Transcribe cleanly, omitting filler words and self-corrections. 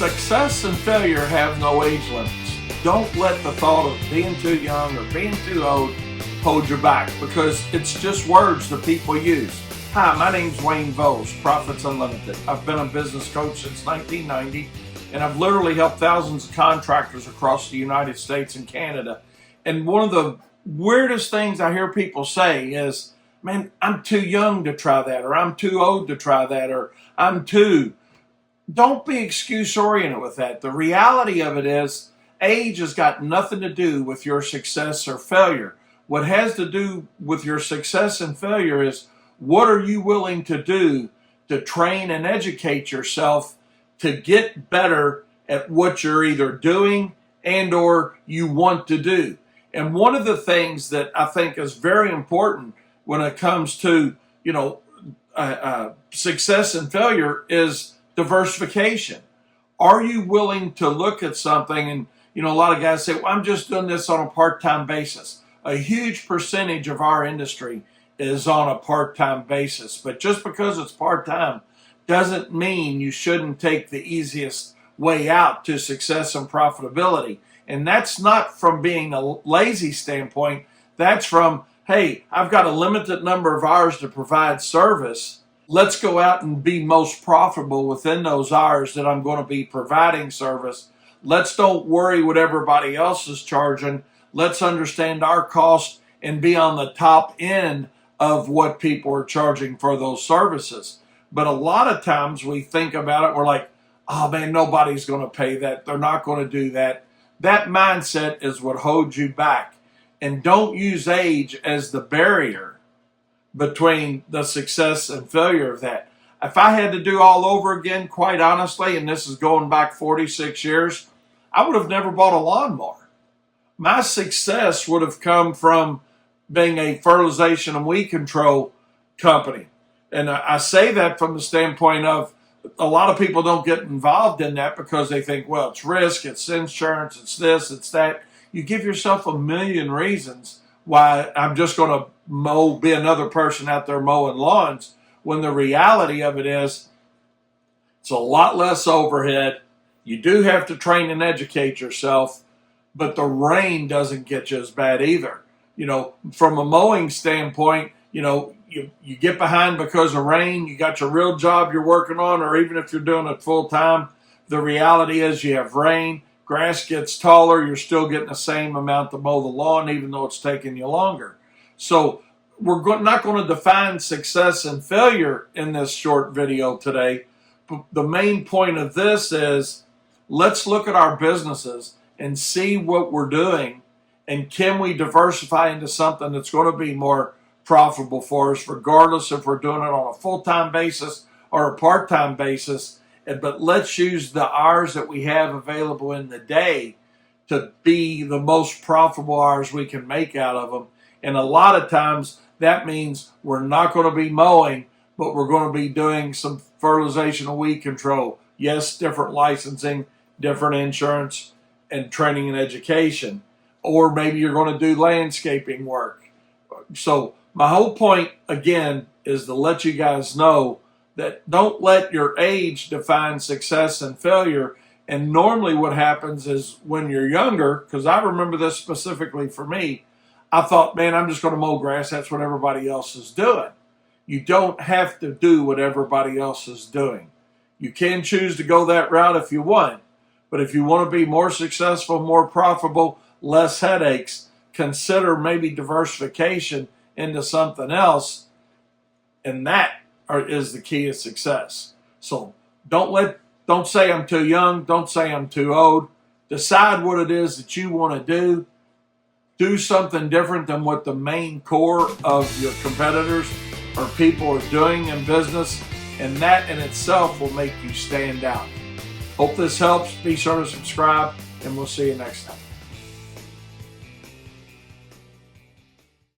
Success and failure have no age limits. Don't let the thought of being too young or being too old hold you back, because it's just words that people use. Hi, my name's Wayne Vose, Profits Unlimited. I've been a business coach since 1990, and I've literally helped thousands of contractors across the United States and Canada. And one of the weirdest things I hear people say is, man, I'm too young to try that, or I'm too old to try that, or I'm too. Don't be excuse-oriented with that. The reality of it is, age has got nothing to do with your success or failure. What has to do with your success and failure is, what are you willing to do to train and educate yourself to get better at what you're either doing and or you want to do? And one of the things that I think is very important when it comes to, success and failure is diversification. Are you willing to look at something? And, a lot of guys say, well, I'm just doing this on a part-time basis. A huge percentage of our industry is on a part-time basis. But just because it's part-time doesn't mean you shouldn't take the easiest way out to success and profitability. And that's not from being a lazy standpoint. That's from, hey, I've got a limited number of hours to provide service. Let's go out and be most profitable within those hours that I'm going to be providing service. Let's don't worry what everybody else is charging. Let's understand our cost and be on the top end of what people are charging for those services. But a lot of times we think about it, we're like, oh man, nobody's going to pay that. They're not going to do that. That mindset is what holds you back. And don't use age as the barrier between the success and failure of that. If I had to do all over again, quite honestly, and this is going back 46 years, I would have never bought a lawnmower. My success would have come from being a fertilization and weed control company. And I say that from the standpoint of, a lot of people don't get involved in that because they think, well, it's risk, it's insurance, it's this, it's that. You give yourself a million reasons why I'm just going to be another person out there mowing lawns, when the reality of it is, it's a lot less overhead. You do have to train and educate yourself, but the rain doesn't get you as bad either. From a mowing standpoint, you get behind because of rain, you got your real job you're working on, or even if you're doing it full time, the reality is you have rain, grass gets taller, you're still getting the same amount to mow the lawn, even though it's taking you longer. So we're not going to define success and failure in this short video today. But the main point of this is, let's look at our businesses and see what we're doing, and can we diversify into something that's going to be more profitable for us, regardless if we're doing it on a full-time basis or a part-time basis. But let's use the hours that we have available in the day to be the most profitable hours we can make out of them. And a lot of times that means we're not going to be mowing, but we're going to be doing some fertilization and weed control. Yes, different licensing, different insurance, and training and education. Or maybe you're going to do landscaping work. So my whole point, again, is to let you guys know that don't let your age define success and failure. And normally what happens is, when you're younger, because I remember this specifically for me, I thought, man, I'm just going to mow grass. That's what everybody else is doing. You don't have to do what everybody else is doing. You can choose to go that route if you want. But if you want to be more successful, more profitable, less headaches, consider maybe diversification into something else. And that is the key to success. So don't say I'm too young. Don't say I'm too old. Decide what it is that you want to do. Do something different than what the main core of your competitors or people are doing in business. And that in itself will make you stand out. Hope this helps. Be sure to subscribe, and we'll see you next time.